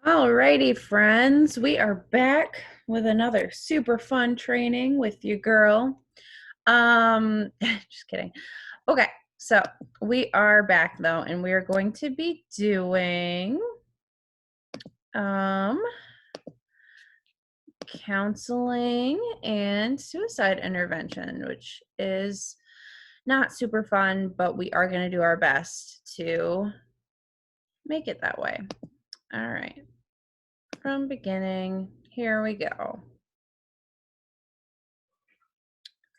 Alrighty, friends, we are back with another super fun training with you, girl. Just kidding. Okay, so we are back though, and we are going to be doing um counseling and suicide intervention, which is not super fun, but we are going to do our best to make it that way. All right, from beginning, here we go.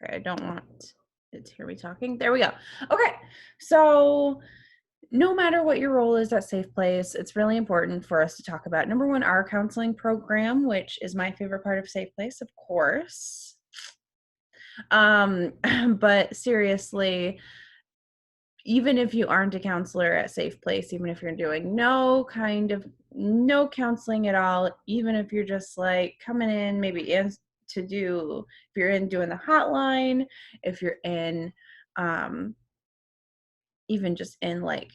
Okay, I don't want it to hear me talking. There we go. Okay, so no matter what your role is at Safe Place, it's really important for us to talk about number one, our counseling program, which is my favorite part of Safe Place, of course. But seriously, even if you aren't a counselor at Safe Place, even if you're doing no counseling at all, even if you're just like coming in, maybe in to do, if you're in doing the hotline, if you're in, even just in like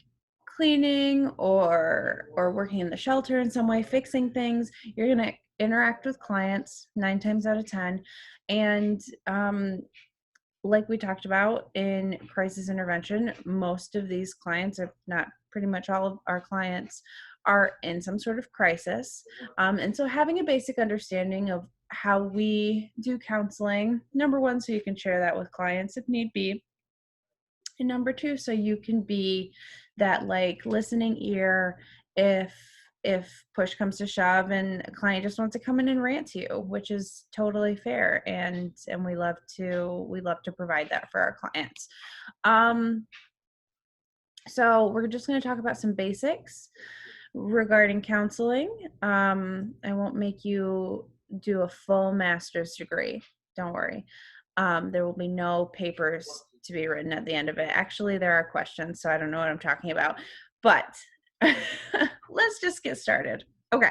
cleaning or working in the shelter in some way, fixing things, you're gonna interact with clients 9 times out of 10, and like we talked about in crisis intervention, most of these clients, if not pretty much all of our clients, are in some sort of crisis. And so having a basic understanding of how we do counseling, number one, so you can share that with clients if need be. And number two, so you can be that like listening ear if push comes to shove and a client just wants to come in and rant to you, which is totally fair, and we love to provide that for our clients. So we're just going to talk about some basics regarding counseling. I won't make you do a full master's degree, don't worry. There will be no papers to be written at the end of it. Actually, there are questions, so I don't know what I'm talking about, but let's just get started. Okay.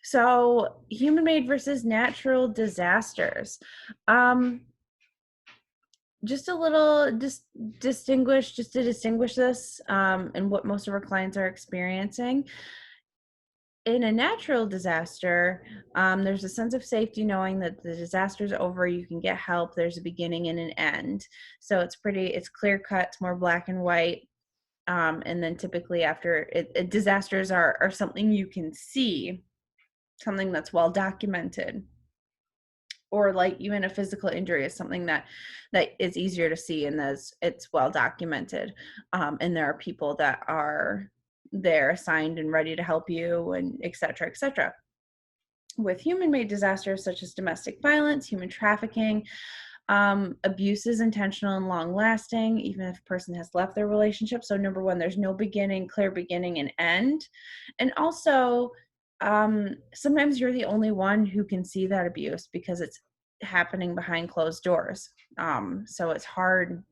So human-made versus natural disasters. Just a little just to distinguish this, and what most of our clients are experiencing. In a natural disaster, there's a sense of safety knowing that the disaster's over, you can get help, there's a beginning and an end. So it's clear cut, it's more black and white. And then typically after disasters are something you can see, something that's well documented, or like even a physical injury is something that is easier to see, and it's well documented, and there are people that are there assigned and ready to help you, and et cetera, et cetera. With human-made disasters such as domestic violence, human trafficking, abuse is intentional and long-lasting, even if a person has left their relationship. So number one, there's no clear beginning and end. And also, sometimes you're the only one who can see that abuse because it's happening behind closed doors. So it's hard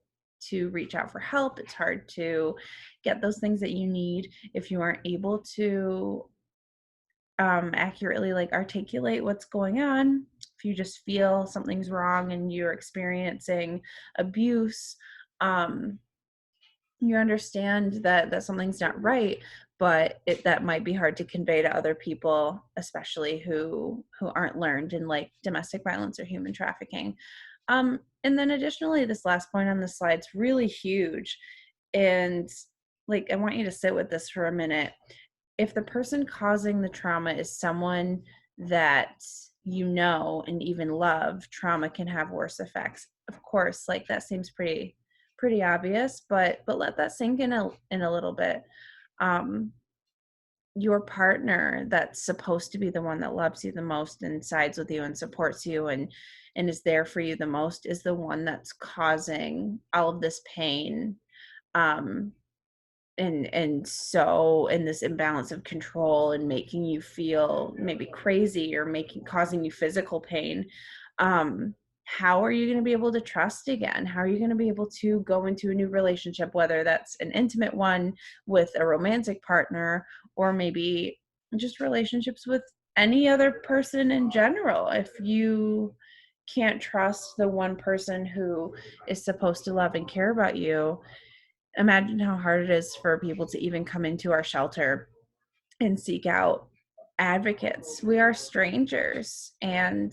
to reach out for help. It's hard to get those things that you need if you aren't able to accurately like articulate what's going on. If you just feel something's wrong and you're experiencing abuse, you understand that something's not right, but that might be hard to convey to other people, especially who aren't learned in like domestic violence or human trafficking. And then additionally, this last point on the slide's really huge, and like I want you to sit with this for a minute. If the person causing the trauma is someone that you know and even love, trauma can have worse effects. Of course, like that seems pretty obvious, but let that sink in a little bit. Your partner that's supposed to be the one that loves you the most and sides with you and supports you and is there for you the most is the one that's causing all of this pain, um, and so in this imbalance of control and making you feel maybe crazy or causing you physical pain. How are you going to be able to trust again? How are you going to be able to go into a new relationship, whether that's an intimate one with a romantic partner, or maybe just relationships with any other person in general, if you can't trust the one person who is supposed to love and care about you? Imagine how hard it is for people to even come into our shelter and seek out advocates. We are strangers. And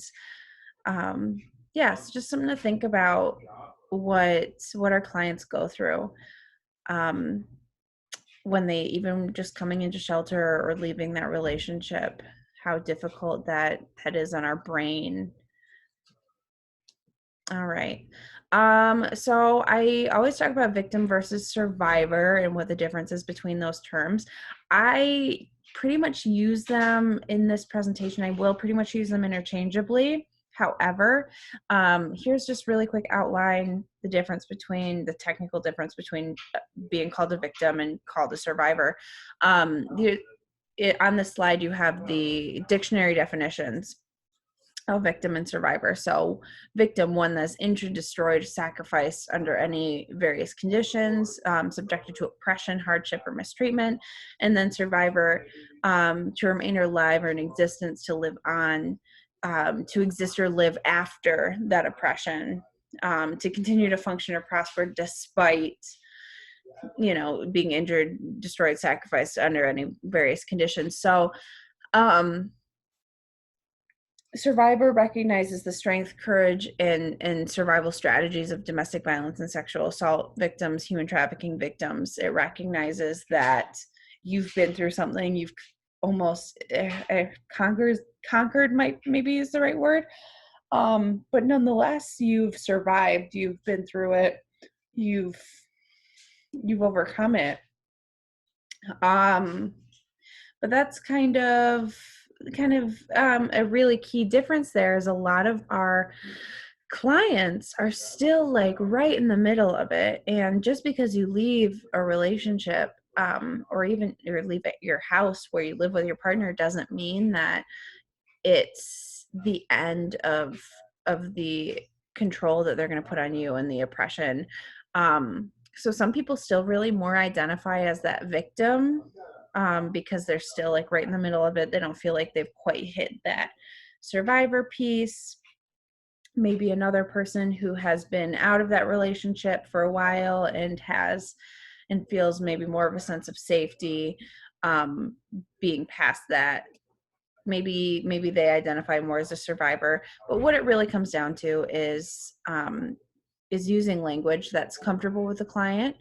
yes, just something to think about what our clients go through um, when they even just coming into shelter or leaving that relationship, how difficult that is on our brain. All right. So I always talk about victim versus survivor and what the difference is between those terms. I pretty much use them in this presentation. I will pretty much use them interchangeably. However, here's just really quick outline the difference between the technical difference between being called a victim and called a survivor. On the slide, you have the dictionary definitions of victim and survivor. So victim, one that's injured, destroyed, sacrificed under any various conditions, subjected to oppression, hardship, or mistreatment. And then survivor, to remain alive or in existence, to live on, to exist or live after that oppression, to continue to function or prosper despite being injured, destroyed, sacrificed under any various conditions. So survivor recognizes the strength, courage, and survival strategies of domestic violence and sexual assault victims, human trafficking victims. It recognizes that you've been through something, you've almost conquered might maybe is the right word, but nonetheless you've survived, you've been through it, you've overcome it. But that's kind of a really key difference. There is a lot of our clients are still like right in the middle of it, and just because you leave a relationship or leave at your house where you live with your partner doesn't mean that it's the end of the control that they're going to put on you and the oppression. So some people still really more identify as that victim because they're still like right in the middle of it. They don't feel like they've quite hit that survivor piece. Maybe another person who has been out of that relationship for a while and feels maybe more of a sense of safety, being past that. Maybe they identify more as a survivor. But what it really comes down to is using language that's comfortable with the client.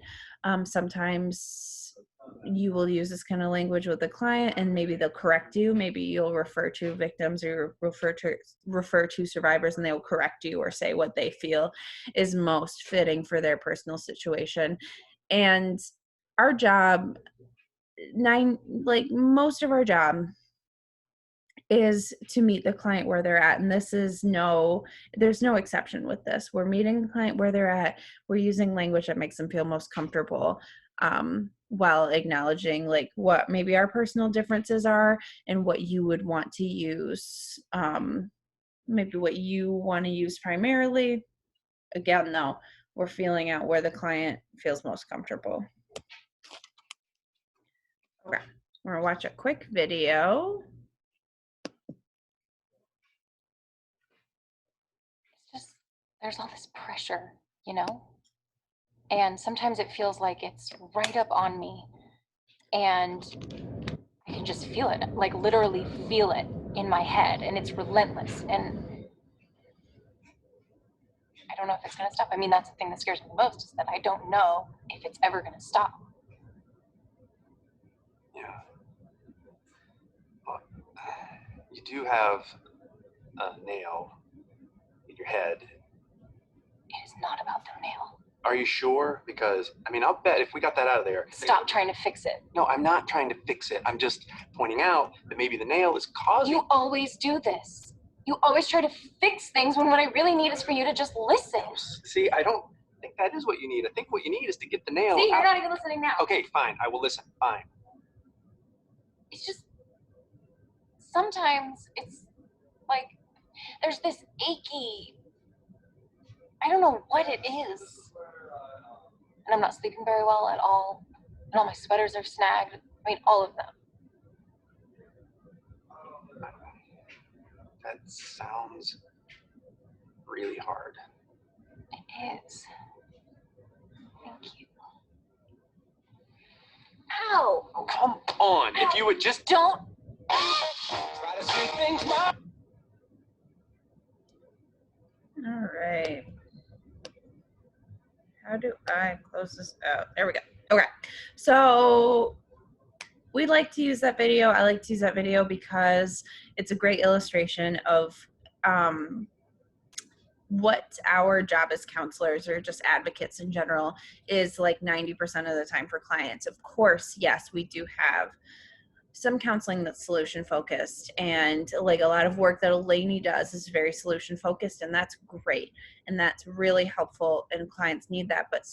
Sometimes you will use this kind of language with the client and maybe they'll correct you. Maybe you'll refer to victims or refer to survivors and they will correct you or say what they feel is most fitting for their personal situation. And our job, most of our job is to meet the client where they're at. And there's no exception with this. We're meeting the client where they're at. We're using language that makes them feel most comfortable, while acknowledging like what maybe our personal differences are and what you would want to use, maybe what you want to use primarily. Again, though, we're feeling out where the client feels most comfortable. Okay, we're gonna watch a quick video. There's all this pressure, and sometimes it feels like it's right up on me and I can just feel it, like literally feel it in my head, and it's relentless, and I don't know if it's going to stop. I mean, that's the thing that scares me the most, is that I don't know if it's ever going to stop. Yeah. Well, you do have a nail in your head. It is not about the nail. Are you sure? Because, I mean, I'll bet if we got that out of there... Stop trying to fix it. No, I'm not trying to fix it. I'm just pointing out that maybe the nail is causing... You always do this. You always try to fix things when what I really need is for you to just listen. See, I don't think that is what you need. I think what you need is to get the nail See, you're out. not even listening now. Okay, fine. I will listen. Fine. It's just... sometimes it's like there's this achy... I don't know what it is. And I'm not sleeping very well at all. And all my sweaters are snagged. I mean, all of them. That sounds really hard. It is. Thank you. Ow! Oh, come on. If you would just Don't. try to see things my All right. How do I close this out? There we go. Okay. So we like to use that video. I like to use that video because it's a great illustration of what our job as counselors or just advocates in general is like 90% of the time for clients. Of course, yes, we do have some counseling that's solution focused, and like a lot of work that Eleni does is very solution focused, and that's great and that's really helpful and clients need that. But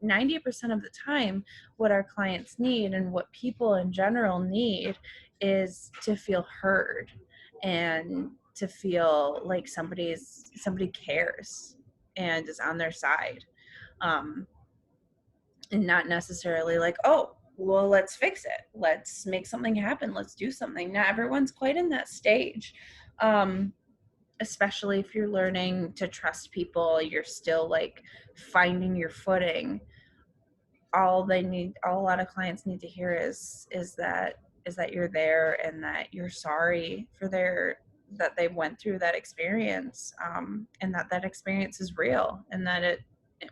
90% of the time what our clients need and what people in general need is to feel heard and to feel like somebody cares and is on their side, um, and not necessarily like, oh, well, let's fix it, let's make something happen, let's do something. Not everyone's quite in that stage, especially if you're learning to trust people, you're still like finding your footing. All a lot of clients need to hear is that you're there and that you're sorry for that they went through that experience, and that experience is real and that it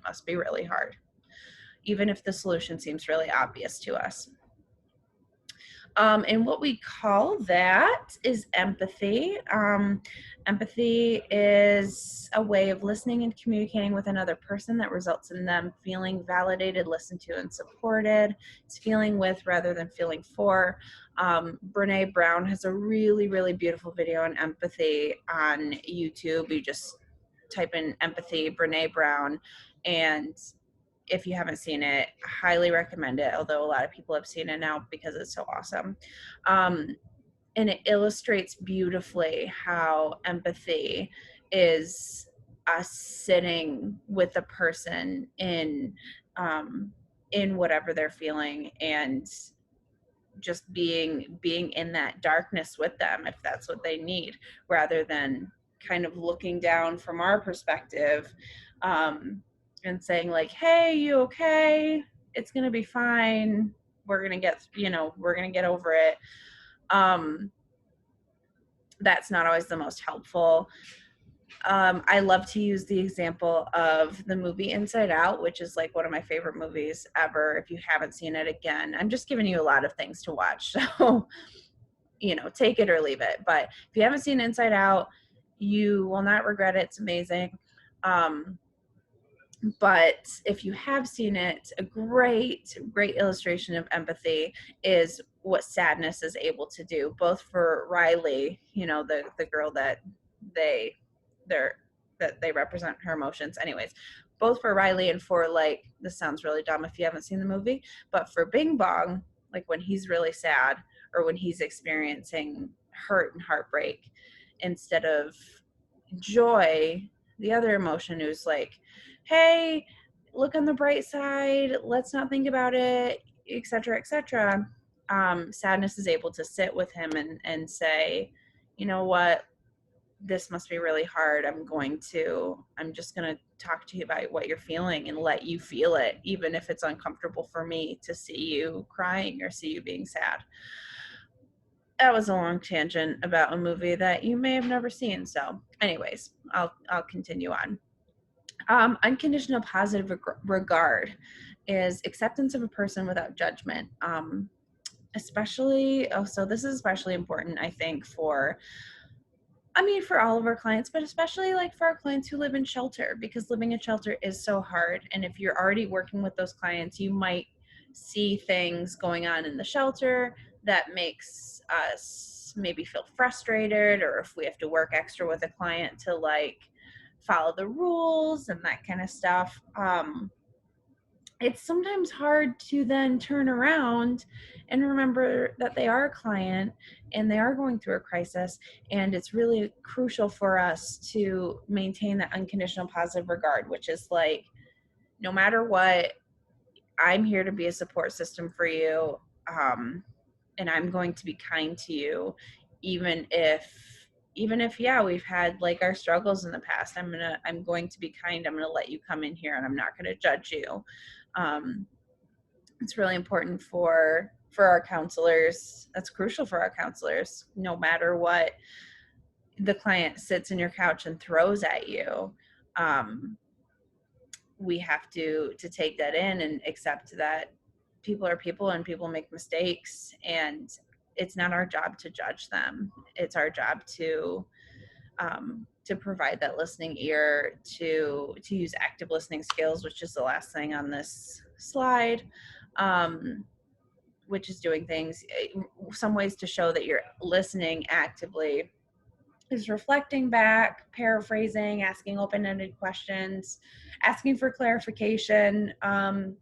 must be really hard, even if the solution seems really obvious to us. And what we call that is empathy. Empathy is a way of listening and communicating with another person that results in them feeling validated, listened to, and supported. It's feeling with rather than feeling for. Brene Brown has a really, really beautiful video on empathy on YouTube. You just type in empathy, Brene Brown, and if you haven't seen it, I highly recommend it, although a lot of people have seen it now because it's so awesome. And it illustrates beautifully how empathy is us sitting with a person in whatever they're feeling, and just being in that darkness with them if that's what they need, rather than kind of looking down from our perspective, and saying like, hey, you okay, it's gonna be fine, we're gonna get over it. That's not always the most helpful. I love to use the example of the movie Inside Out, which is like one of my favorite movies ever. If you haven't seen it, again, I'm just giving you a lot of things to watch, so take it or leave it. But if you haven't seen Inside Out, you will not regret it. It's amazing. But if you have seen it, a great, great illustration of empathy is what sadness is able to do, both for Riley, the girl they they're that they represent her emotions. Anyways, both for Riley and for, like, this sounds really dumb if you haven't seen the movie, but for Bing Bong, like when he's really sad or when he's experiencing hurt and heartbreak, instead of joy, the other emotion is like, hey, look on the bright side, let's not think about it, etc., etc. Sadness is able to sit with him and say, you know what, this must be really hard. I'm just going to talk to you about what you're feeling and let you feel it, even if it's uncomfortable for me to see you crying or see you being sad. That was a long tangent about a movie that you may have never seen. So anyways, I'll continue on. Unconditional positive regard is acceptance of a person without judgment. So this is especially important, I think, for all of our clients, but especially like for our clients who live in shelter, because living in shelter is so hard. And if you're already working with those clients, you might see things going on in the shelter that makes us maybe feel frustrated, or if we have to work extra with a client to like follow the rules and that kind of stuff. It's sometimes hard to then turn around and remember that they are a client and they are going through a crisis, and it's really crucial for us to maintain that unconditional positive regard, which is like, no matter what, I'm here to be a support system for you, and I'm going to be kind to you, even if yeah, we've had like our struggles in the past. I'm going to be kind. I'm gonna let you come in here and I'm not gonna judge you. It's really important for our counselors. That's crucial for our counselors, no matter what the client sits in your couch and throws at you. We have to take that in and accept that people are people and people make mistakes, and it's not our job to judge them. It's our job to provide that listening ear, to use active listening skills, which is the last thing on this slide, which is doing things. Some ways to show that you're listening actively is reflecting back, paraphrasing, asking open-ended questions, asking for clarification, and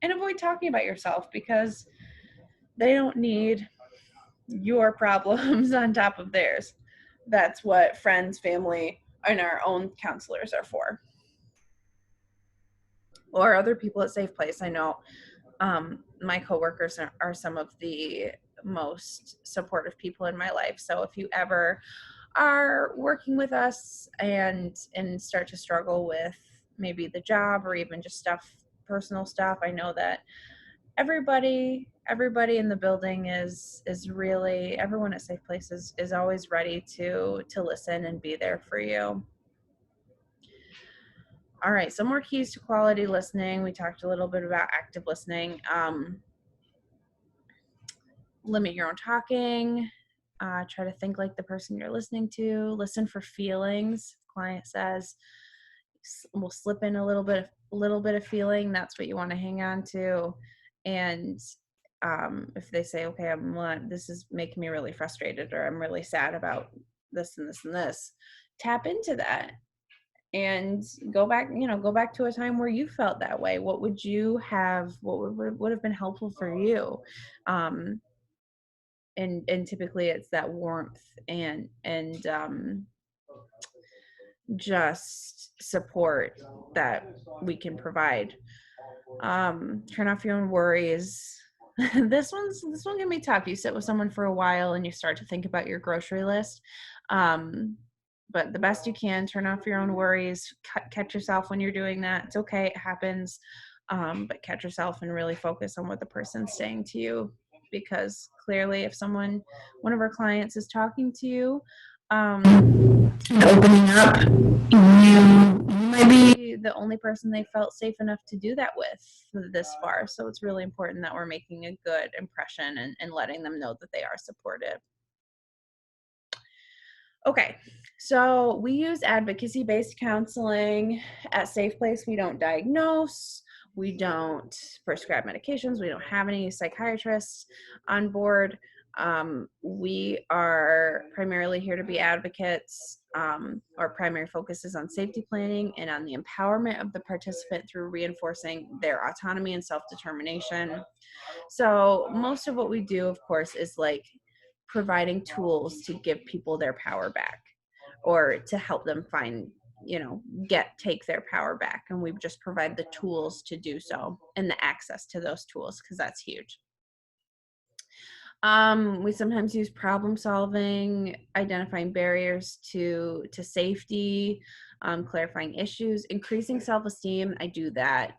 avoid talking about yourself, because they don't need your problems on top of theirs. That's what friends, family, and our own counselors are for, or other people at Safe Place. I know my coworkers are some of the most supportive people in my life. So if you ever are working with us and start to struggle with maybe the job or even just personal stuff, I know that everybody in the building is really, everyone at Safe Place is always ready to listen and be there for you. All right, some more keys to quality listening. We talked a little bit about active listening. Limit your own talking. Try to think like the person you're listening to. Listen for feelings. Client says, we'll slip in a little bit of feeling. That's what you want to hang on to. And if they say, okay, this is making me really frustrated, or I'm really sad about this and this and this, tap into that and go back to a time where you felt that way. What would have been helpful for you? And typically it's that warmth and just support that we can provide. Turn off your own worries. This one can be tough. You sit with someone for a while and you start to think about your grocery list. But the best you can, turn off your own worries. Catch yourself when you're doing that. It's okay, it happens. But catch yourself and really focus on what the person's saying to you, because clearly if one of our clients is talking to you and opening up, you might be the only person they felt safe enough to do that with this far. So it's really important that we're making a good impression and letting them know that they are supportive. Okay, so we use advocacy-based counseling at Safe Place. We don't diagnose, we don't prescribe medications, we don't have any psychiatrists on board. We are primarily here to be advocates. Our primary focus is on safety planning and on the empowerment of the participant through reinforcing their autonomy and self-determination. So most of what we do, of course, is like providing tools to give people their power back, or to help them find, take their power back. And we just provide the tools to do so and the access to those tools, because that's huge. We sometimes use problem solving, identifying barriers to safety, clarifying issues, increasing self-esteem. I do that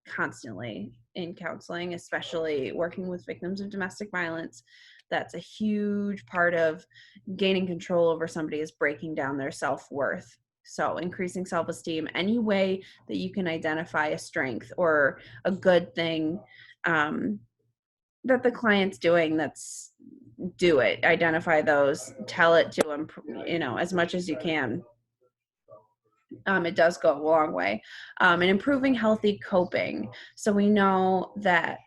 constantly in counseling, especially working with victims of domestic violence. That's a huge part of gaining control over somebody, is breaking down their self-worth. So increasing self-esteem, any way that you can identify a strength or a good thing that the client's doing, do it. Identify those, tell it to them, as much as you can. It does go a long way. And improving healthy coping. So we know that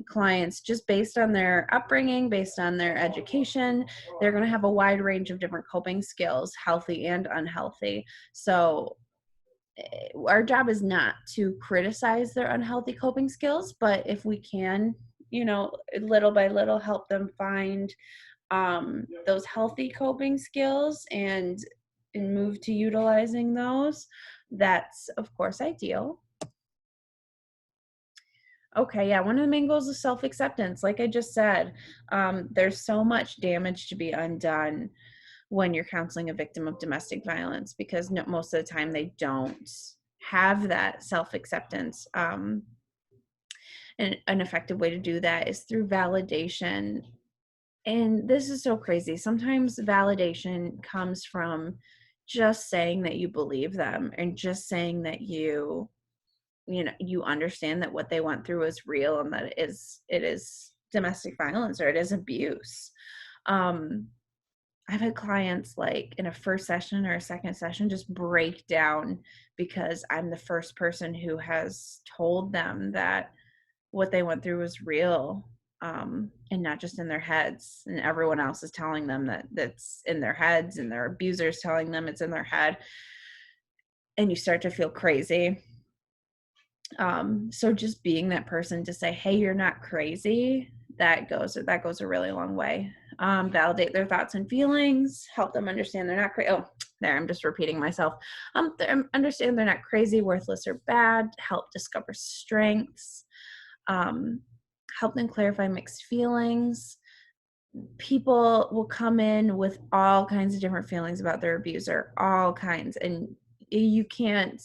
clients, just based on their upbringing, based on their education, they're going to have a wide range of different coping skills, healthy and unhealthy. So our job is not to criticize their unhealthy coping skills, but if we can, little by little help them find those healthy coping skills and move to utilizing those, that's of course ideal. Okay, yeah, one of the main goals is self-acceptance. Like I just said, there's so much damage to be undone when you're counseling a victim of domestic violence, because most of the time they don't have that self-acceptance. And an effective way to do that is through validation. And this is so crazy. Sometimes validation comes from just saying that you believe them and just saying that you understand that what they went through is real and that it is domestic violence or it is abuse. um I've had clients like in a first session or a second session just break down because I'm the first person who has told them that what they went through was real, and not just in their heads. And everyone else is telling them that that's in their heads, and their abusers telling them it's in their head. And you start to feel crazy. So just being that person to say, "Hey, you're not crazy," that goes a really long way. Validate their thoughts and feelings, help them understand they're not crazy. Oh, there, I'm just repeating myself. Understand they're not crazy, worthless, or bad. Help discover strengths. Um, Help them clarify mixed feelings. People will come in with all kinds of different feelings about their abuser, all kinds, and you can't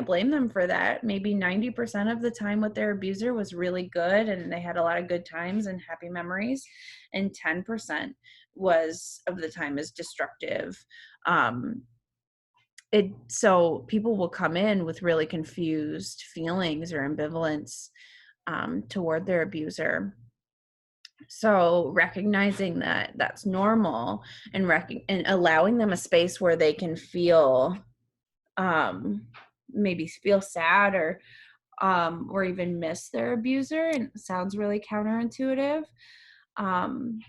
blame them for that. Maybe 90% of the time with their abuser was really good and they had a lot of good times and happy memories, and 10% was of the time is destructive. So people will come in with really confused feelings or ambivalence toward their abuser. So recognizing that that's normal, and and allowing them a space where they can feel, um maybe feel sad, or even miss their abuser. And it sounds really counterintuitive, um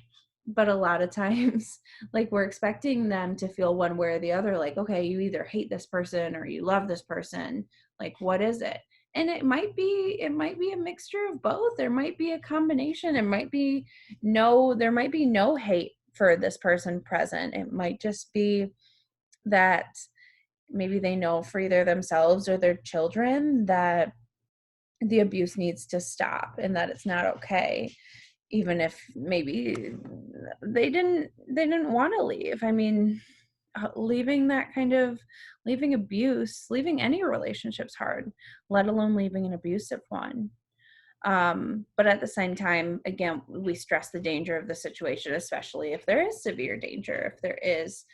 but a lot of times like we're expecting them to feel one way or the other, like, okay, you either hate this person or you love this person, like what is it? And it might be a mixture of both. There might be a combination. There might be no hate for this person present. It might just be that maybe they know for either themselves or their children that the abuse needs to stop and that it's not okay, even if maybe they didn't want to leave. I mean, leaving abuse, leaving any relationship's hard, let alone leaving an abusive one. But at the same time, again, we stress the danger of the situation, especially if there is severe danger. If there is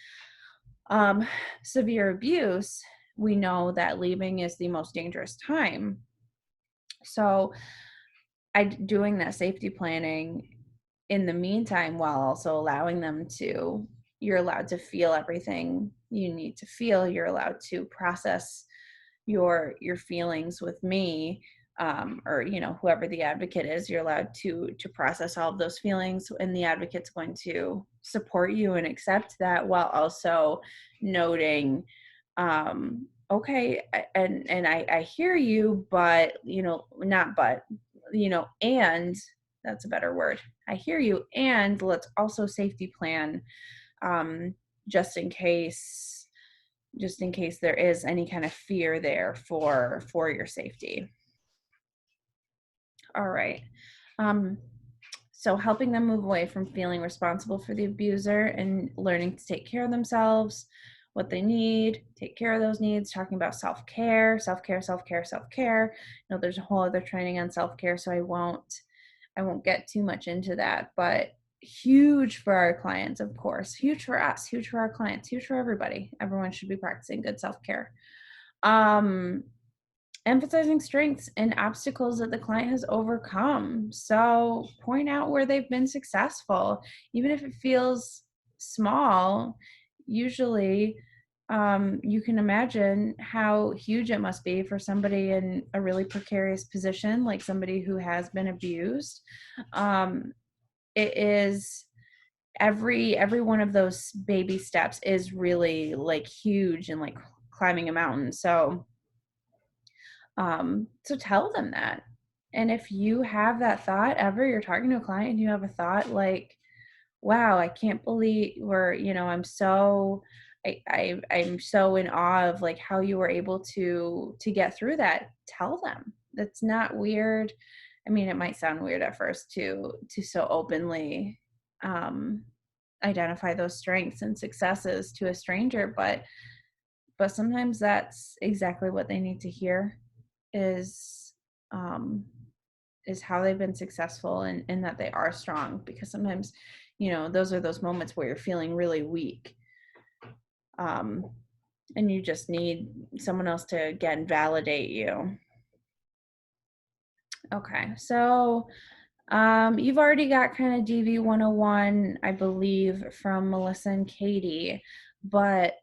um, severe abuse, we know that leaving is the most dangerous time. So doing that safety planning in the meantime, while also allowing them to, you're allowed to feel everything you need to feel. You're allowed to process your feelings with me, or whoever the advocate is. You're allowed to process all of those feelings, and the advocate's going to support you and accept that, while also noting, okay, and I hear you, but not but, and that's a better word. I hear you, and let's also safety plan, um, just in case there is any kind of fear there for your safety. All right. Um, so helping them move away from feeling responsible for the abuser and learning to take care of themselves, what they need, take care of those needs, talking about self-care, self-care, self-care, self-care. There's a whole other training on self-care, so I won't get too much into that, but huge for our clients, of course, huge for us, huge for our clients, huge for everybody. Everyone should be practicing good self-care. Um, Emphasizing strengths and obstacles that the client has overcome. So point out where they've been successful, even if it feels small. Usually, you can imagine how huge it must be for somebody in a really precarious position, like somebody who has been abused. It is every one of those baby steps is really like huge and like climbing a mountain. So tell them that. And if you have that thought ever, you're talking to a client and you have a thought like, wow, I can't believe I'm so in awe of like how you were able to get through that. Tell them that's not weird. I mean, it might sound weird at first to so openly, um, identify those strengths and successes to a stranger, but sometimes that's exactly what they need to hear is, um, is how they've been successful, and that they are strong, because sometimes, those are those moments where you're feeling really weak. Um, and you just need someone else to, again, validate you. Okay, so you've already got kind of DV 101, I believe, from Melissa and Katie, but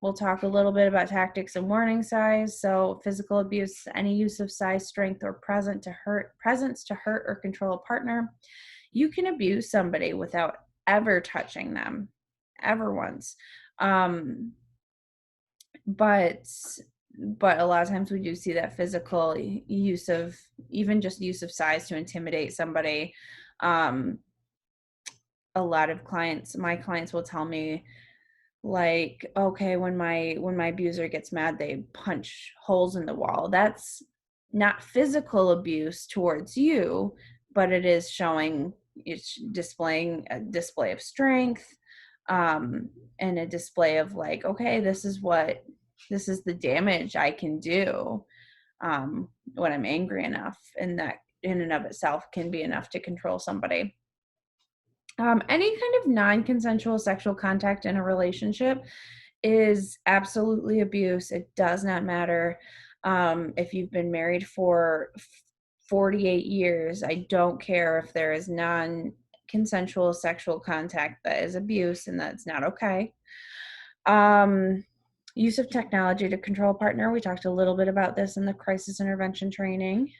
we'll talk a little bit about tactics and warning signs. So physical abuse, any use of size, strength, or presence to hurt or control a partner. You can abuse somebody without ever touching them, ever once. But a lot of times we do see that physical use of, even just use of size to intimidate somebody. A lot of my clients will tell me, like, okay, when my abuser gets mad, they punch holes in the wall. That's not physical abuse towards you, but it's displaying a display of strength, and a display of, like, okay, this is the damage I can do when I'm angry enough, and that in and of itself can be enough to control somebody. Any kind of non-consensual sexual contact in a relationship is absolutely abuse. It does not matter if you've been married for 48 years. I don't care if there is non-consensual sexual contact. That is abuse, and that's not okay. Use of technology to control a partner. We talked a little bit about this in the crisis intervention training.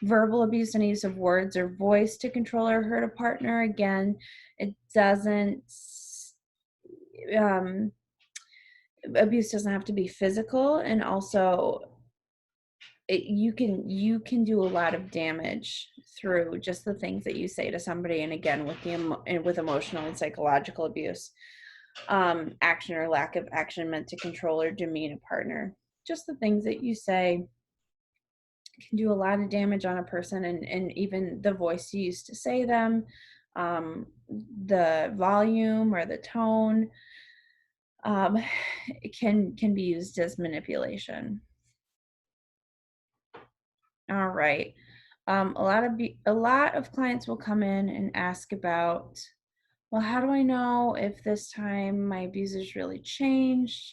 Verbal abuse and use of words or voice to control or hurt a partner. Again, it doesn't, abuse doesn't have to be physical, and also you can do a lot of damage through just the things that you say to somebody, and again, with emotional and psychological abuse. Action or lack of action meant to control or demean a partner. Just the things that you say can do a lot of damage on a person, and even the voice you use to say them, the volume or the tone, it can be used as manipulation. All right. A lot of clients will come in and ask about, well, how do I know if this time my abuser's really changed?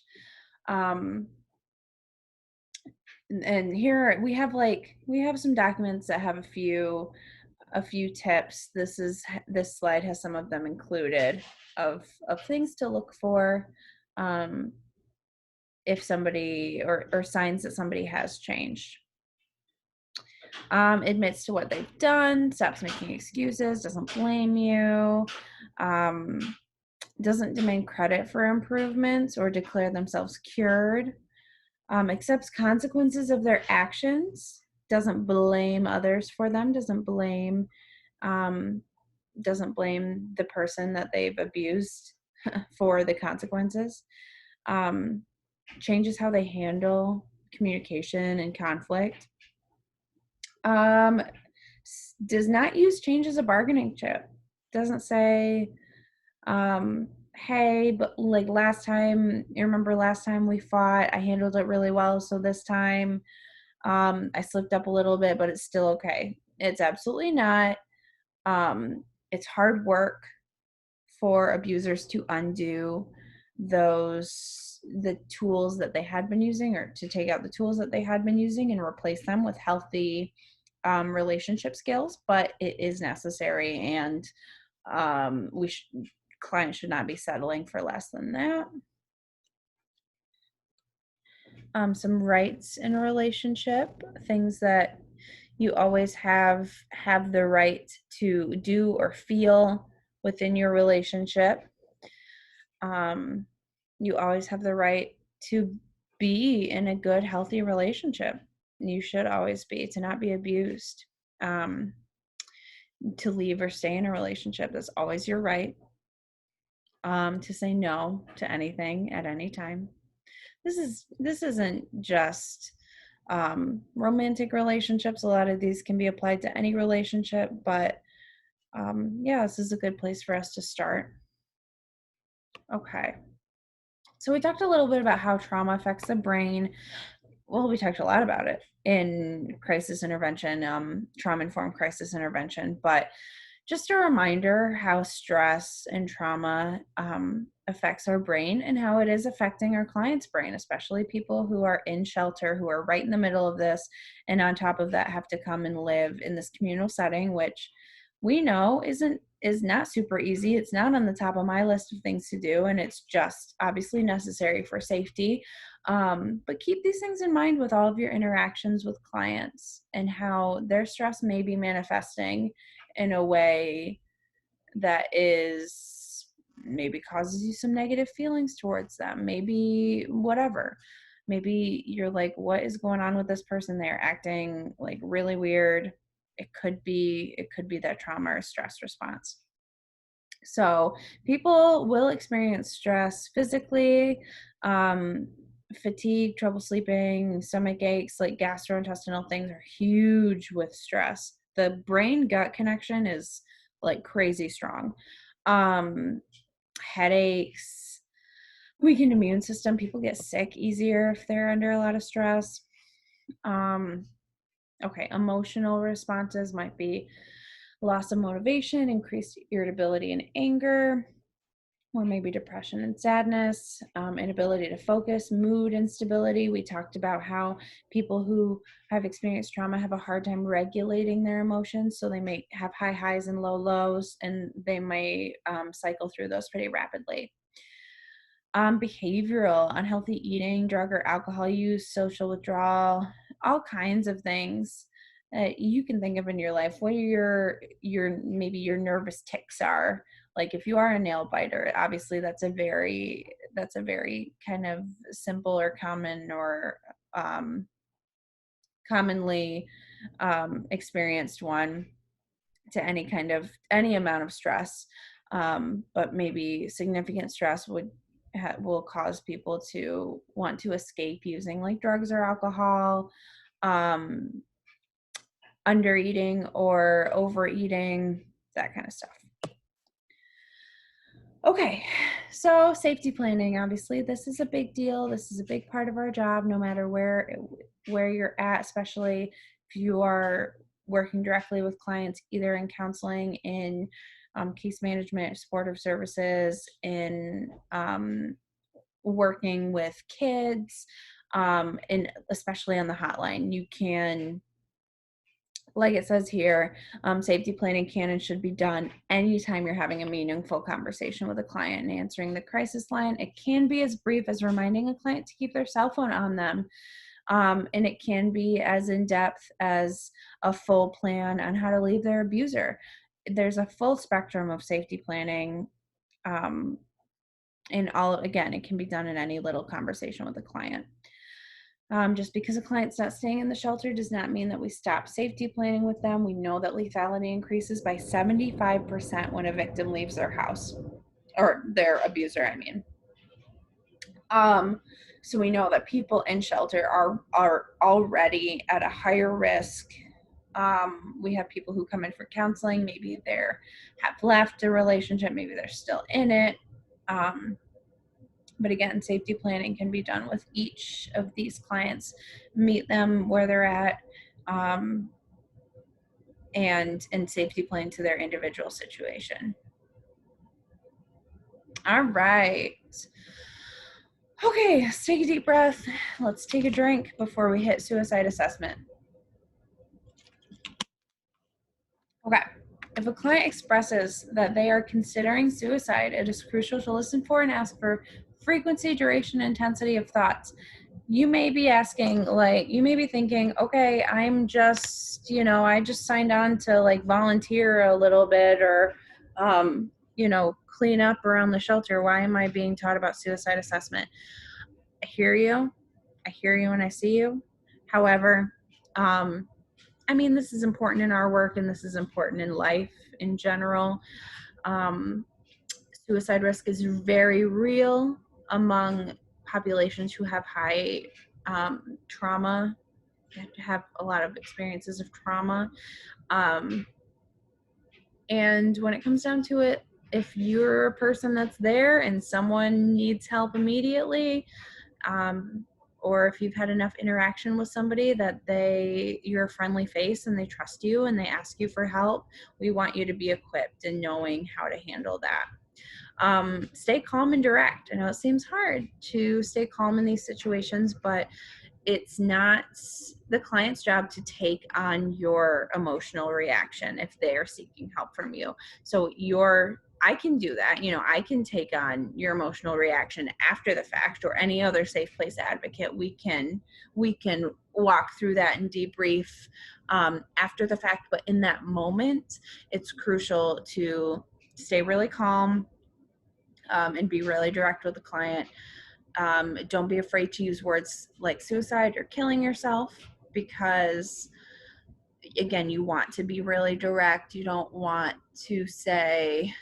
And here we have some documents that have a few tips. This slide has some of them included, of things to look for, if somebody, or signs that somebody has changed. Admits to what they've done, stops making excuses, doesn't blame you, doesn't demand credit for improvements or declare themselves cured, accepts consequences of their actions, doesn't blame others for them, doesn't blame the person that they've abused for the consequences, changes how they handle communication and conflict, does not use change as a bargaining chip, doesn't say, hey, but like you remember last time we fought, I handled it really well, so this time I slipped up a little bit, but it's still okay. It's absolutely not. It's hard work for abusers to undo the tools that they had been using, or to take out the tools that they had been using and replace them with healthy relationship skills, but it is necessary, and clients should not be settling for less than that. Some rights in a relationship, things that you always have the right to do or feel within your relationship. You always have the right to be in a good, healthy relationship. You should always be, to not be abused, to leave or stay in a relationship. That's always your right. To say no to anything at any time. This isn't just romantic relationships. A lot of these can be applied to any relationship, but yeah, this is a good place for us to start. Okay. So we talked a little bit about how trauma affects the brain. Well, we talked a lot about it. in crisis intervention, trauma-informed crisis intervention. But just a reminder how stress and trauma affects our brain and how it is affecting our clients' brain, especially people who are in shelter, who are right in the middle of this, and on top of that have to come and live in this communal setting, which we know is not super easy. It's not on the top of my list of things to do, and it's just obviously necessary for safety. But keep these things in mind with all of your interactions with clients and how their stress may be manifesting in a way that is maybe causes you some negative feelings towards them, maybe whatever. Maybe you're like, what is going on with this person? They're acting like really weird. It could be that trauma or stress response. So people will experience stress physically, um, fatigue, trouble sleeping, stomach aches, like gastrointestinal things are huge with stress. The brain gut connection is like crazy strong. Um, Headaches, weakened immune system. People get sick easier if they're under a lot of stress. Um, okay, emotional responses might be loss of motivation, increased irritability and anger, or maybe depression and sadness, inability to focus, mood instability. We talked about how people who have experienced trauma have a hard time regulating their emotions. So they may have high highs and low lows, and they may cycle through those pretty rapidly. Behavioral, unhealthy eating, drug or alcohol use, social withdrawal, all kinds of things you can think of in your life. What your maybe your nervous tics are. Like if you are a nail biter, obviously that's a very kind of simple or common or commonly experienced one to any amount of stress, but maybe significant stress will cause people to want to escape using like drugs or alcohol, um, under eating or overeating, that kind of stuff. Okay, so safety planning, obviously this is a big deal. This is a big part of our job, no matter where you're at, especially if you are working directly with clients, either in counseling, in case management, supportive services, in working with kids, and especially on the hotline. You can, like it says here, safety planning can and should be done anytime you're having a meaningful conversation with a client and answering the crisis line. It can be as brief as reminding a client to keep their cell phone on them. And it can be as in-depth as a full plan on how to leave their abuser. There's a full spectrum of safety planning. And again, it can be done in any little conversation with a client. Just because a client's not staying in the shelter does not mean that we stop safety planning with them. We know that lethality increases by 75% when a victim leaves their house, or their abuser, I mean. So we know that people in shelter are already at a higher risk. We have people who come in for counseling. Maybe they have left a relationship. Maybe they're still in it. But again, safety planning can be done with each of these clients, meet them where they're at, and safety plan to their individual situation. All right. Okay, let's take a deep breath. Let's take a drink before we hit suicide assessment. Okay. If a client expresses that they are considering suicide, it is crucial to listen for and ask for frequency, duration, intensity of thoughts. You may be asking, you may be thinking, okay, I just signed on to like volunteer a little bit or, clean up around the shelter. Why am I being taught about suicide assessment? I hear you. I hear you and I see you. However, this is important in our work and this is important in life in general. Suicide risk is very real among populations who have high trauma, have a lot of experiences of trauma. And when it comes down to it, if you're a person that's there and someone needs help immediately, or if you've had enough interaction with somebody that you're a friendly face and they trust you and they ask you for help, we want you to be equipped in knowing how to handle that. Stay calm and direct. I know it seems hard to stay calm in these situations, but it's not the client's job to take on your emotional reaction if they are seeking help from you. So I can do that. I can take on your emotional reaction after the fact, or any other safe place advocate. We can walk through that and debrief after the fact. But in that moment, it's crucial to stay really calm and be really direct with the client. Don't be afraid to use words like suicide or killing yourself, because again, you want to be really direct. You don't want to say,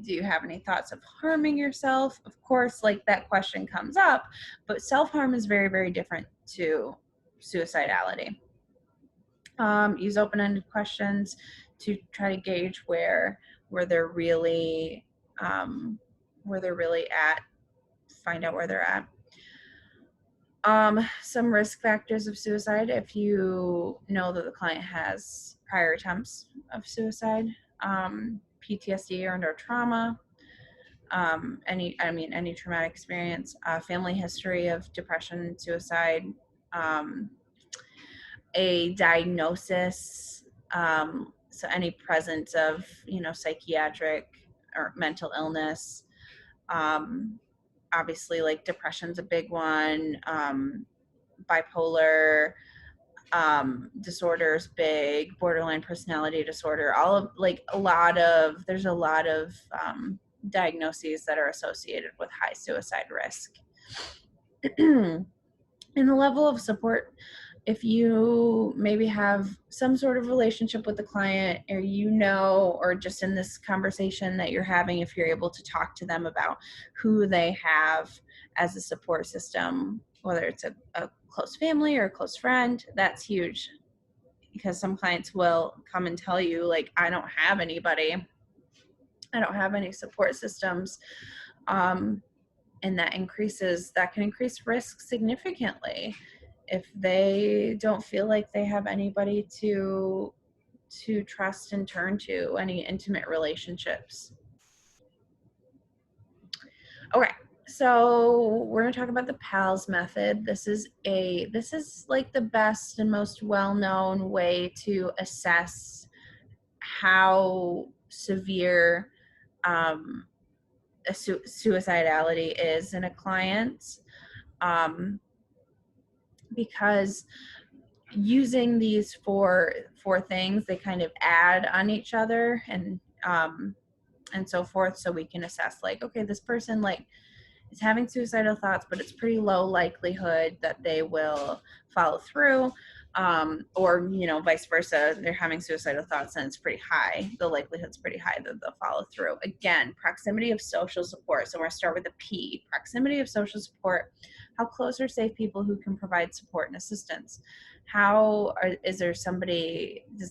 do you have any thoughts of harming yourself? Of course, like, that question comes up, but self-harm is very, very different to suicidality. Use open-ended questions to try to gauge where they're really at, find out where they're at. Some risk factors of suicide: if you know that the client has prior attempts of suicide, PTSD or trauma, any traumatic experience, family history of depression, suicide, a diagnosis, so any presence of, psychiatric or mental illness, obviously, like, depression's a big one, bipolar disorders big, borderline personality disorder, all of, like, there's a lot of diagnoses that are associated with high suicide risk. And the level of support: if you maybe have some sort of relationship with the client, or just in this conversation that you're having, if you're able to talk to them about who they have as a support system, whether it's a close family or a close friend, that's huge, because some clients will come and tell you, like, I don't have anybody, I don't have any support systems. And that can increase risk significantly if they don't feel like they have anybody to trust and turn to, any intimate relationships. Okay, so we're going to talk about the PALS method. This is like the best and most well-known way to assess how severe suicidality is in a client, because using these four things, they kind of add on each other, and so forth, so we can assess, like, okay, this person, like, is having suicidal thoughts, but it's pretty low likelihood that they will follow through, or vice versa, they're having suicidal thoughts and it's pretty high, the likelihood's pretty high that they'll follow through. Again, proximity of social support. So we're going to start with the P: proximity of social support. How close or safe people who can provide support and assistance? Does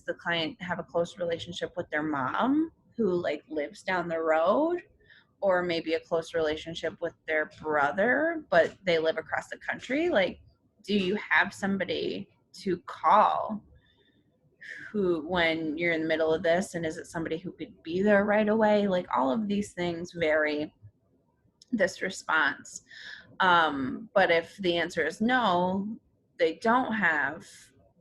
the client have a close relationship with their mom, who, like, lives down the road, or maybe a close relationship with their brother, but they live across the country? Like, do you have somebody to call when you're in the middle of this, and is it somebody who could be there right away? Like, all of these things vary this response. But if the answer is no, they don't have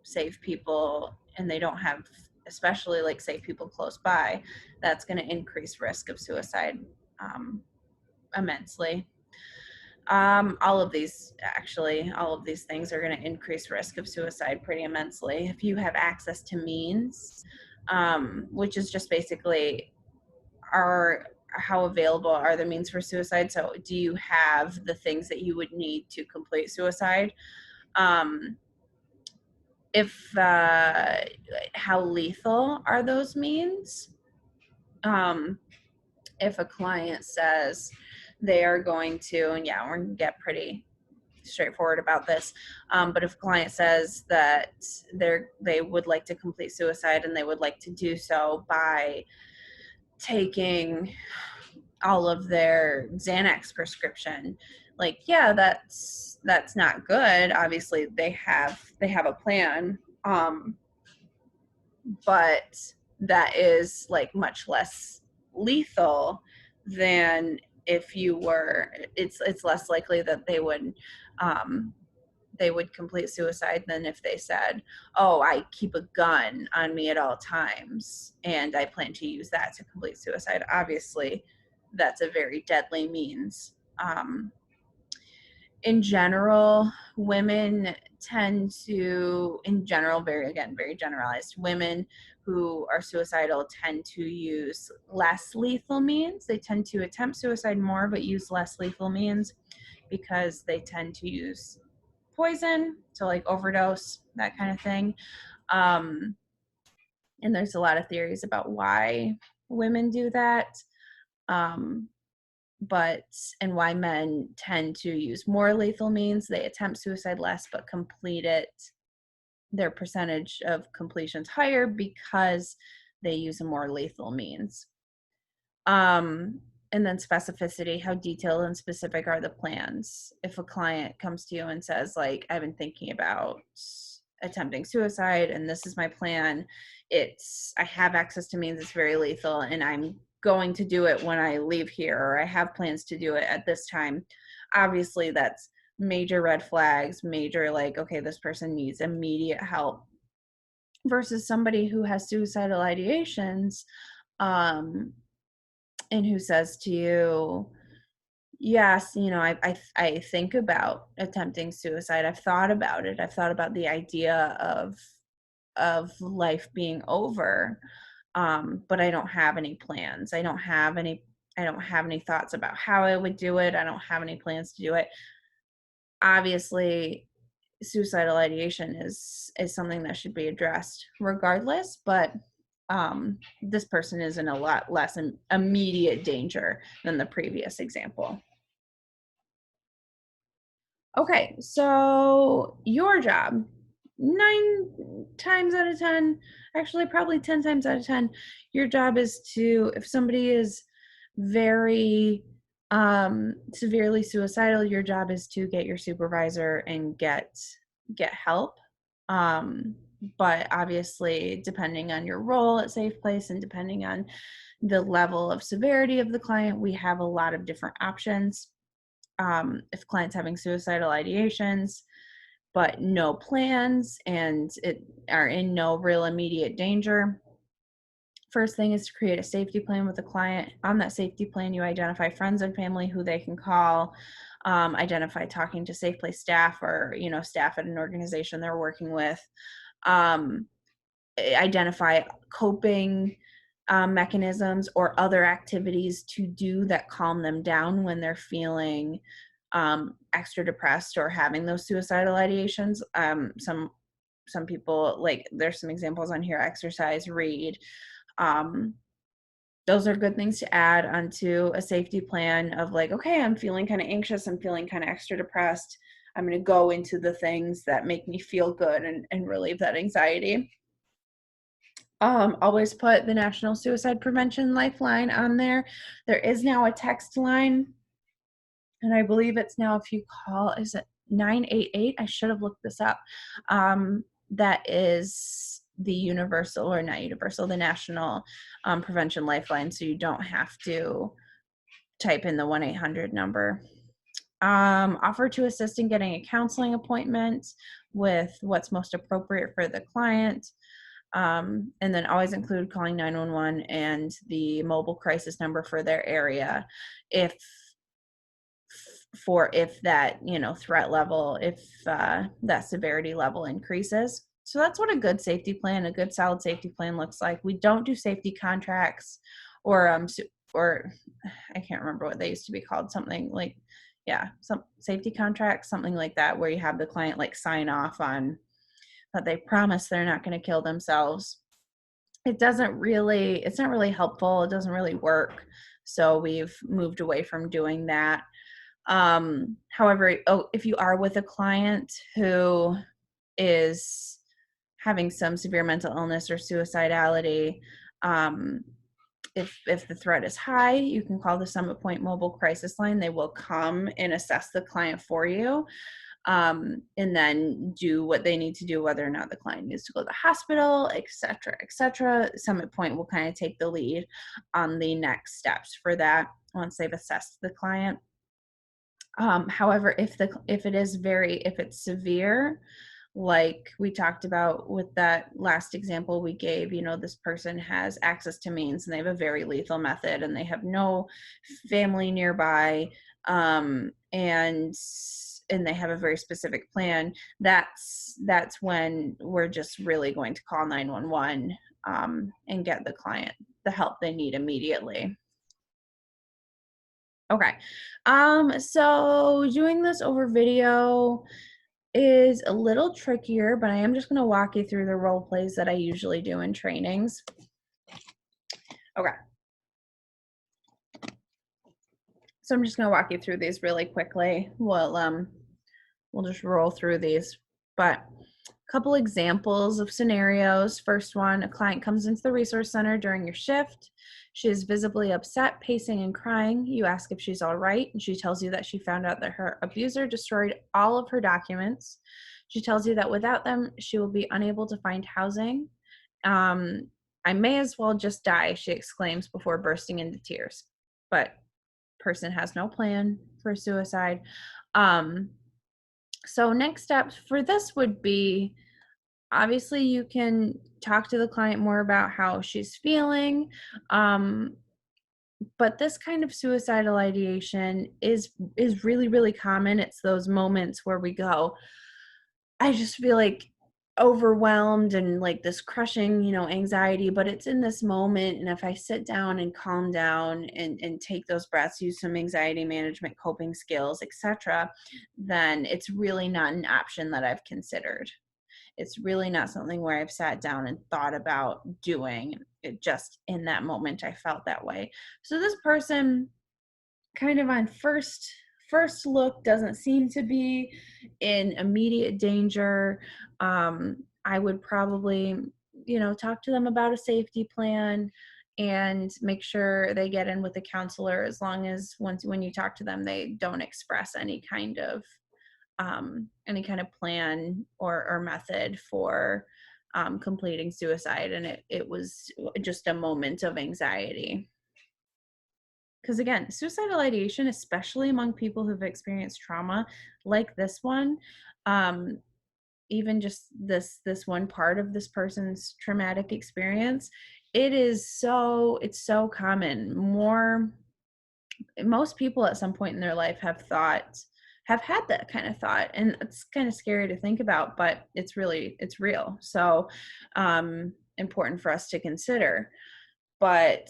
safe people, and they don't have, especially, like, safe people close by, that's going to increase risk of suicide immensely. All of these things are going to increase risk of suicide pretty immensely. If you have access to means, which is just basically how available are the means for suicide. So do you have the things that you would need to complete suicide? How lethal are those means? If a client says they are going to, and yeah, we're going to get pretty straightforward about this, but if a client says that they would like to complete suicide, and they would like to do so by taking all of their Xanax prescription, like, yeah, that's not good. Obviously they have a plan, but that is like much less lethal than if you were, it's less likely that um they would complete suicide than if they said, oh, I keep a gun on me at all times and I plan to use that to complete suicide. Obviously that's a very deadly means. In general, women tend to, in general, very generalized, women who are suicidal tend to use less lethal means. They tend to attempt suicide more, but use less lethal means because they tend to use poison, so like overdose, that kind of thing. Um, and there's a lot of theories about why women do that. Um, but and why men tend to use more lethal means. They attempt suicide less but complete it, their percentage of completions higher because they use a more lethal means. um and then specificity, how detailed and specific are the plans? If a client comes to you and says, like, I've been thinking about attempting suicide and this is my plan, I have access to means, it's very lethal, and I'm going to do it when I leave here, or I have plans to do it at this time, obviously that's major red flags, major, like, okay, this person needs immediate help. Versus somebody who has suicidal ideations, um and who says to you, yes, I think about attempting suicide, I've thought about it, I've thought about the idea of life being over, but I don't have any plans, I don't have any thoughts about how I would do it, I don't have any plans to do it. Obviously suicidal ideation is something that should be addressed regardless, but this person is in a lot less immediate danger than the previous example. Okay, so your job, 9 times out of 10, actually probably 10 times out of 10, your job is to, if somebody is very severely suicidal, your job is to get your supervisor and get help. Um, but obviously, depending on your role at Safe Place and depending on the level of severity of the client, we have a lot of different options. If clients having suicidal ideations but no plans and are in no real immediate danger, first thing is to create a safety plan with the client. On that safety plan, you identify friends and family who they can call, identify talking to Safe Place staff, or staff at an organization they're working with, um, identify coping mechanisms or other activities to do that calm them down when they're feeling extra depressed or having those suicidal ideations. Some people, like, there's some examples on here: exercise, read. um, those are good things to add onto a safety plan of, like, okay, I'm feeling kind of anxious, I'm feeling kind of extra depressed, I'm going to go into the things that make me feel good and relieve that anxiety. Always put the National Suicide Prevention Lifeline on there. There is now a text line, and I believe it's now, if you call, is it 988? I should have looked this up. That is the universal, or not universal, the National Prevention Lifeline, so you don't have to type in the 1-800 number. Offer to assist in getting a counseling appointment with what's most appropriate for the client. And then always include calling 911 and the mobile crisis number for their area if that threat level, if that severity level increases. So that's what a good safety plan, a good solid safety plan looks like. We don't do safety contracts, or I can't remember what they used to be called, something like, yeah, some safety contracts, something like that, where you have the client like sign off on that they promise they're not going to kill themselves. It's not really helpful, it doesn't really work, so we've moved away from doing that. However, if you are with a client who is having some severe mental illness or suicidality, if the threat is high, you can call the Summit Point mobile crisis line. They will come and assess the client for you, and then do what they need to do, whether or not the client needs to go to the hospital, et cetera, et cetera. Summit Point will kind of take the lead on the next steps for that once they've assessed the client. However, if it's severe, like we talked about with that last example we gave, this person has access to means and they have a very lethal method and they have no family nearby, and they have a very specific plan, that's when we're just really going to call 911, and get the client the help they need immediately. Okay. So doing this over video is a little trickier, but I am just going to walk you through the role plays that I usually do in trainings. Okay. So I'm just going to walk you through these really quickly. We'll just roll through these. But a couple examples of scenarios. First one, a client comes into the resource center during your shift. She is visibly upset, pacing and crying. You ask if she's all right, and she tells you that she found out that her abuser destroyed all of her documents. She tells you that without them, she will be unable to find housing. I may as well just die, she exclaims before bursting into tears. But person has no plan for suicide. So next steps for this would be, obviously you can talk to the client more about how she's feeling, but this kind of suicidal ideation is really, really common. It's those moments where we go, I just feel like overwhelmed and like this crushing, anxiety, but it's in this moment. And if I sit down and calm down and take those breaths, use some anxiety management, coping skills, etc., then it's really not an option that I've considered. It's really not something where I've sat down and thought about doing it. Just in that moment, I felt that way. So this person, kind of on first look, doesn't seem to be in immediate danger. I would probably, talk to them about a safety plan and make sure they get in with a counselor, as long as when you talk to them, they don't express any kind of plan or method for completing suicide, and it was just a moment of anxiety. Because again, suicidal ideation, especially among people who've experienced trauma like this one, even just this one part of this person's traumatic experience, it's so common. Most people at some point in their life have had that kind of thought, and it's kind of scary to think about, but it's real. So important for us to consider. But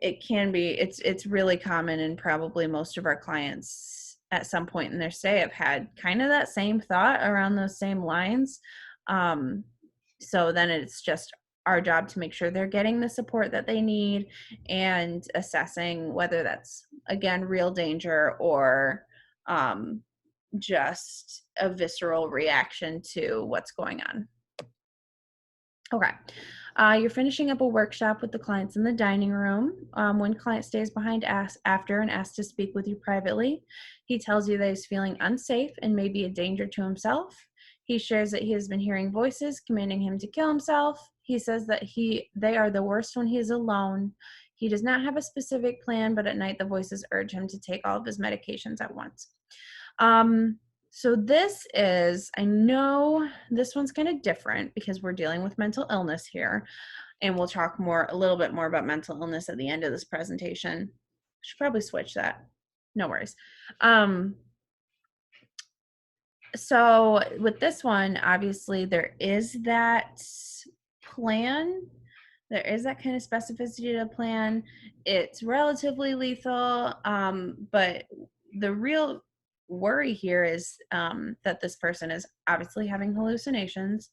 it's really common, and probably most of our clients at some point in their stay have had kind of that same thought around those same lines. So then it's just our job to make sure they're getting the support that they need and assessing whether that's, again, real danger or just a visceral reaction to what's going on. Okay. You're finishing up a workshop with the clients in the dining room. One client stays behind after and asks to speak with you privately. He tells you that he's feeling unsafe and may be a danger to himself. He shares that he has been hearing voices commanding him to kill himself. He says that they are the worst when he is alone. He does not have a specific plan, but at night the voices urge him to take all of his medications at once. So I know this one's kind of different because we're dealing with mental illness here, and we'll talk a little bit more about mental illness at the end of this presentation. Should probably switch that. No worries. So with this one, obviously there is that plan. There is that kind of specificity to the plan. It's relatively lethal, but the real worry here is that this person is obviously having hallucinations,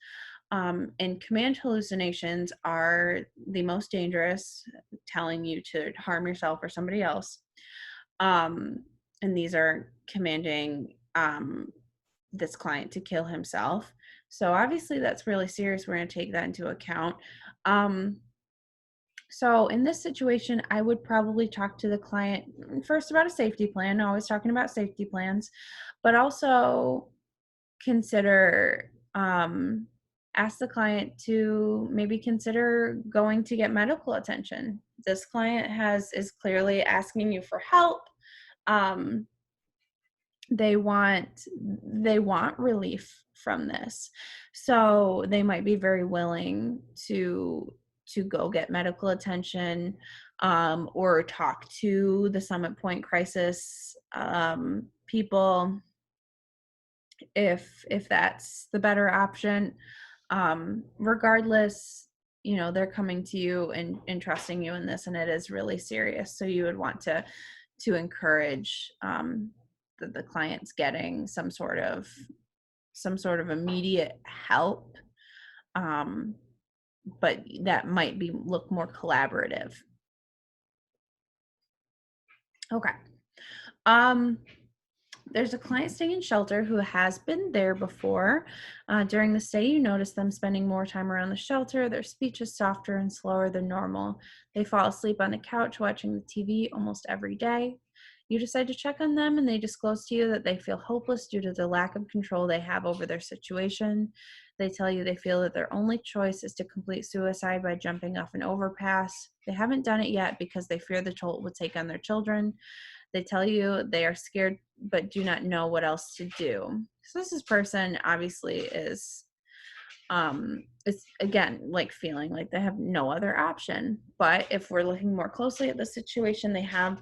and command hallucinations are the most dangerous, telling you to harm yourself or somebody else. And these are commanding this client to kill himself. So obviously that's really serious. We're going to take that into account. So in this situation, I would probably talk to the client first about a safety plan, always talking about safety plans, but also consider, ask the client to maybe consider going to get medical attention. This client is clearly asking you for help. Um, they want relief from this, so they might be very willing to go get medical attention, or talk to the Summit Point crisis people if that's the better option. Regardless, they're coming to you and trusting you in this, and it is really serious, so you would want to encourage, the clients getting some sort of immediate help, um, but that might be look more collaborative. Okay. um There's a client staying in shelter who has been there before. During the stay, you notice them spending more time around the shelter. Their speech is softer and slower than normal. They fall asleep on the couch watching the TV almost every day. You decide to check on them, and they disclose to you that they feel hopeless due to the lack of control they have over their situation. They tell you they feel that their only choice is to complete suicide by jumping off an overpass. They haven't done it yet because they fear the toll it will take on their children. They tell you they are scared but do not know what else to do. So this person obviously is again like feeling like they have no other option. But if we're looking more closely at the situation, they have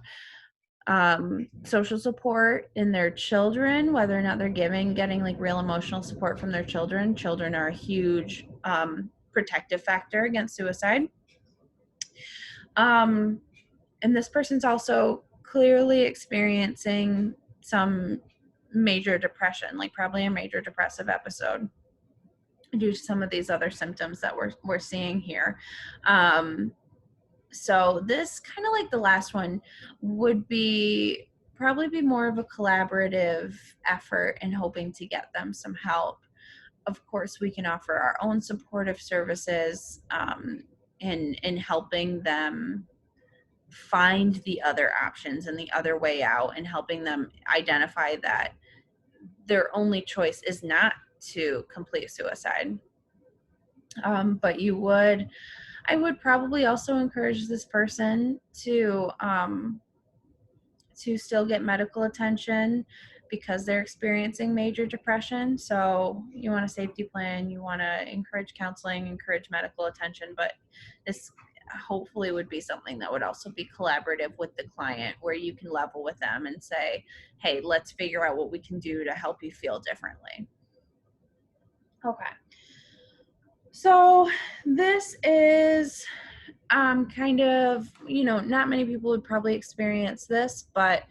social support in their children, whether or not they're getting like real emotional support from their children. Children are a huge protective factor against suicide. Um, and this person's also clearly experiencing some major depression, like probably a major depressive episode due to some of these other symptoms that we're seeing here. So this, kind of like the last one, would be probably be more of a collaborative effort in hoping to get them some help. Of course, we can offer our own supportive services, in helping them find the other options and the other way out, and helping them identify that their only choice is not to complete suicide. But I would probably also encourage this person to still get medical attention because they're experiencing major depression. So you want a safety plan, you want to encourage counseling, encourage medical attention, but this hopefully would be something that would also be collaborative with the client, where you can level with them and say, hey, let's figure out what we can do to help you feel differently. Okay. So this is kind of, not many people would probably experience this, but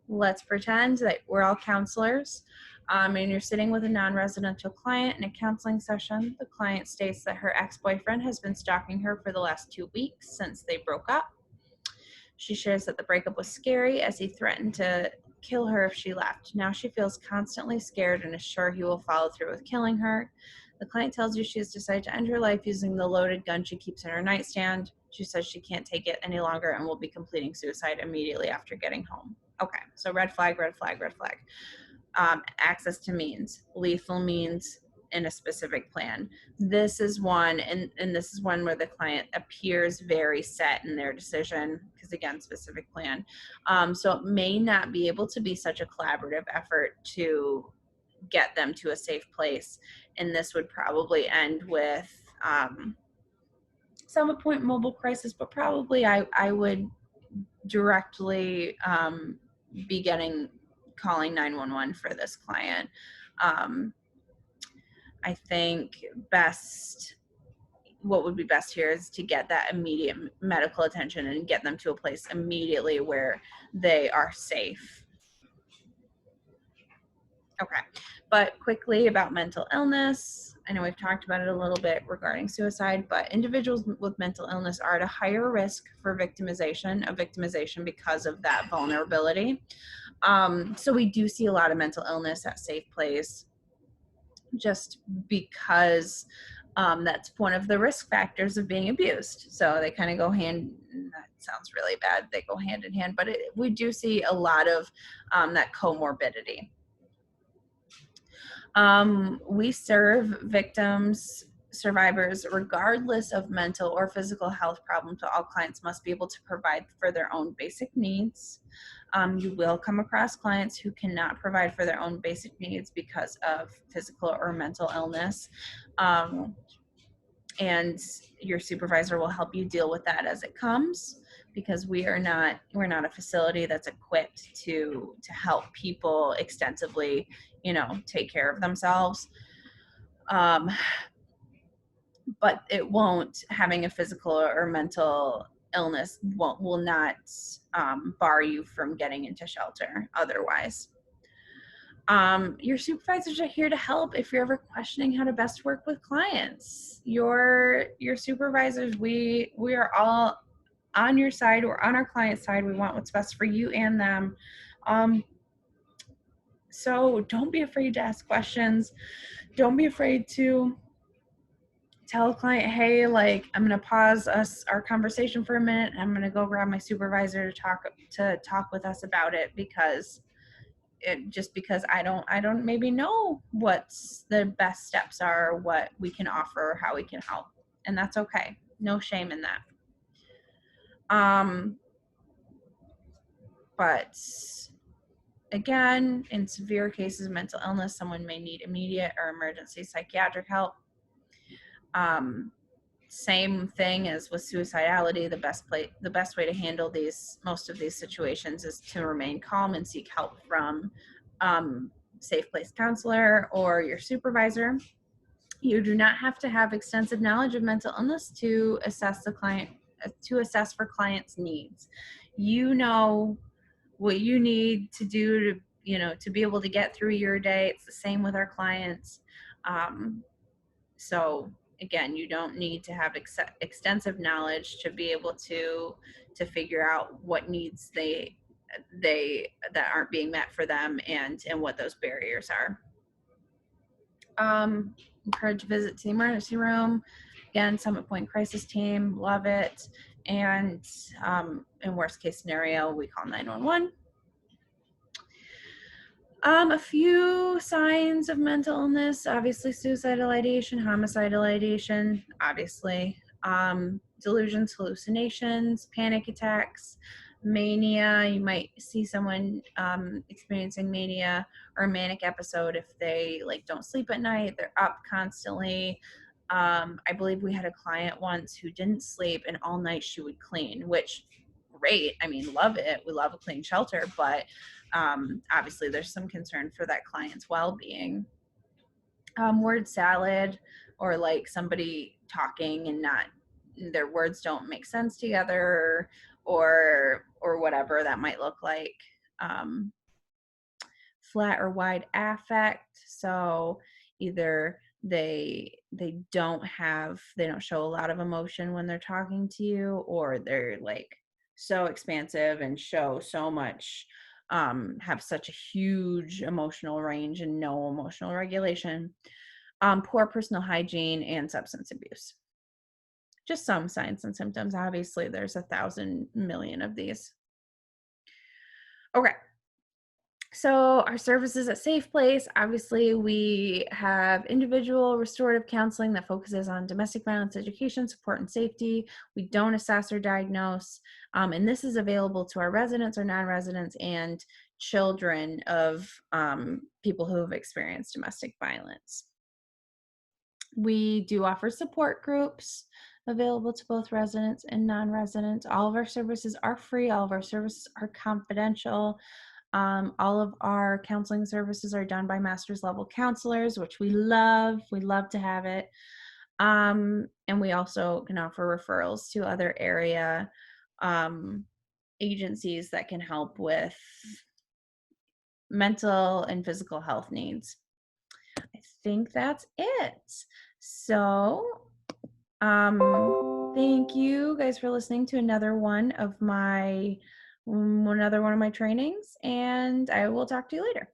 let's pretend that we're all counselors, and you're sitting with a non-residential client in a counseling session. The client states that her ex-boyfriend has been stalking her for the last 2 weeks since they broke up. She shares that the breakup was scary, as he threatened to kill her if she left. Now she feels constantly scared and is sure he will follow through with killing her. The client tells you she has decided to end her life using the loaded gun she keeps in her nightstand. She says she can't take it any longer and will be completing suicide immediately after getting home. Okay, so red flag, red flag, red flag. Access to means, lethal means in a specific plan. This is one, and this is one where the client appears very set in their decision, because again, specific plan. So it may not be able to be such a collaborative effort to get them to a safe place, and this would probably end with some point mobile crisis, but probably I would directly be calling 911 for this client. I think what would be best here is to get that immediate medical attention and get them to a place immediately where they are safe. Okay, but quickly about mental illness. I know we've talked about it a little bit regarding suicide, but individuals with mental illness are at a higher risk for victimization because of that vulnerability. So we do see a lot of mental illness at safe plays, just because That's one of the risk factors of being abused. So they kind of go hand, that sounds really bad, they go hand in hand, but we do see a lot of that comorbidity. We serve victims, survivors, regardless of mental or physical health problems. All clients must be able to provide for their own basic needs. You will come across clients who cannot provide for their own basic needs because of physical or mental illness. And your supervisor will help you deal with that as it comes, because we're not a facility that's equipped to help people extensively, take care of themselves. But it won't, having a physical or mental illness will not bar you from getting into shelter otherwise. Your supervisors are here to help if you're ever questioning how to best work with clients. Your supervisors, we are all on your side. We're on our client's side. We want what's best for you and them. So don't be afraid to ask questions. Don't be afraid to tell a client, hey, like, I'm going to pause our conversation for a minute. And I'm going to go grab my supervisor to talk with us about it, because I don't maybe know what's the best steps are, what we can offer, how we can help. And that's okay. No shame in that. But again, in severe cases of mental illness, someone may need immediate or emergency psychiatric help. Same thing as with suicidality. The best way to handle most of these situations is to remain calm and seek help from safe place counselor or your supervisor. You do not have to have extensive knowledge of mental illness to assess for clients' needs. You know what you need to do to be able to get through your day. It's the same with our clients. So again, you don't need to have extensive knowledge to be able to figure out what needs they that aren't being met for them, and what those barriers are. Encourage visit to the emergency room. Again, Summit Point Crisis Team, love it. And in worst case scenario, we call 911. A few signs of mental illness, obviously suicidal ideation, homicidal ideation, obviously. Delusions, hallucinations, panic attacks, mania. You might see someone experiencing mania or a manic episode if they don't sleep at night, they're up constantly. I believe we had a client once who didn't sleep, and all night she would clean, which great. I mean, love it. We love a clean shelter, but obviously there's some concern for that client's well-being. Word salad, or somebody talking and not, their words don't make sense together, or whatever that might look like. Flat or wide affect, so either they don't show a lot of emotion when they're talking to you, or they're so expansive and show so much, have such a huge emotional range and no emotional regulation. Poor personal hygiene and substance abuse. Just some signs and symptoms. Obviously, there's 1,000 million of these. Okay. So our services at Safe Place, obviously we have individual restorative counseling that focuses on domestic violence education, support, and safety. We don't assess or diagnose, and this is available to our residents or non-residents and children of people who have experienced domestic violence. We do offer support groups available to both residents and non-residents. All of our services are free. All of our services are confidential. All of our counseling services are done by master's level counselors, which we love. We love to have it. And we also can offer referrals to other area agencies that can help with mental and physical health needs. I think that's it. So thank you guys for listening to another one of my trainings, and I will talk to you later.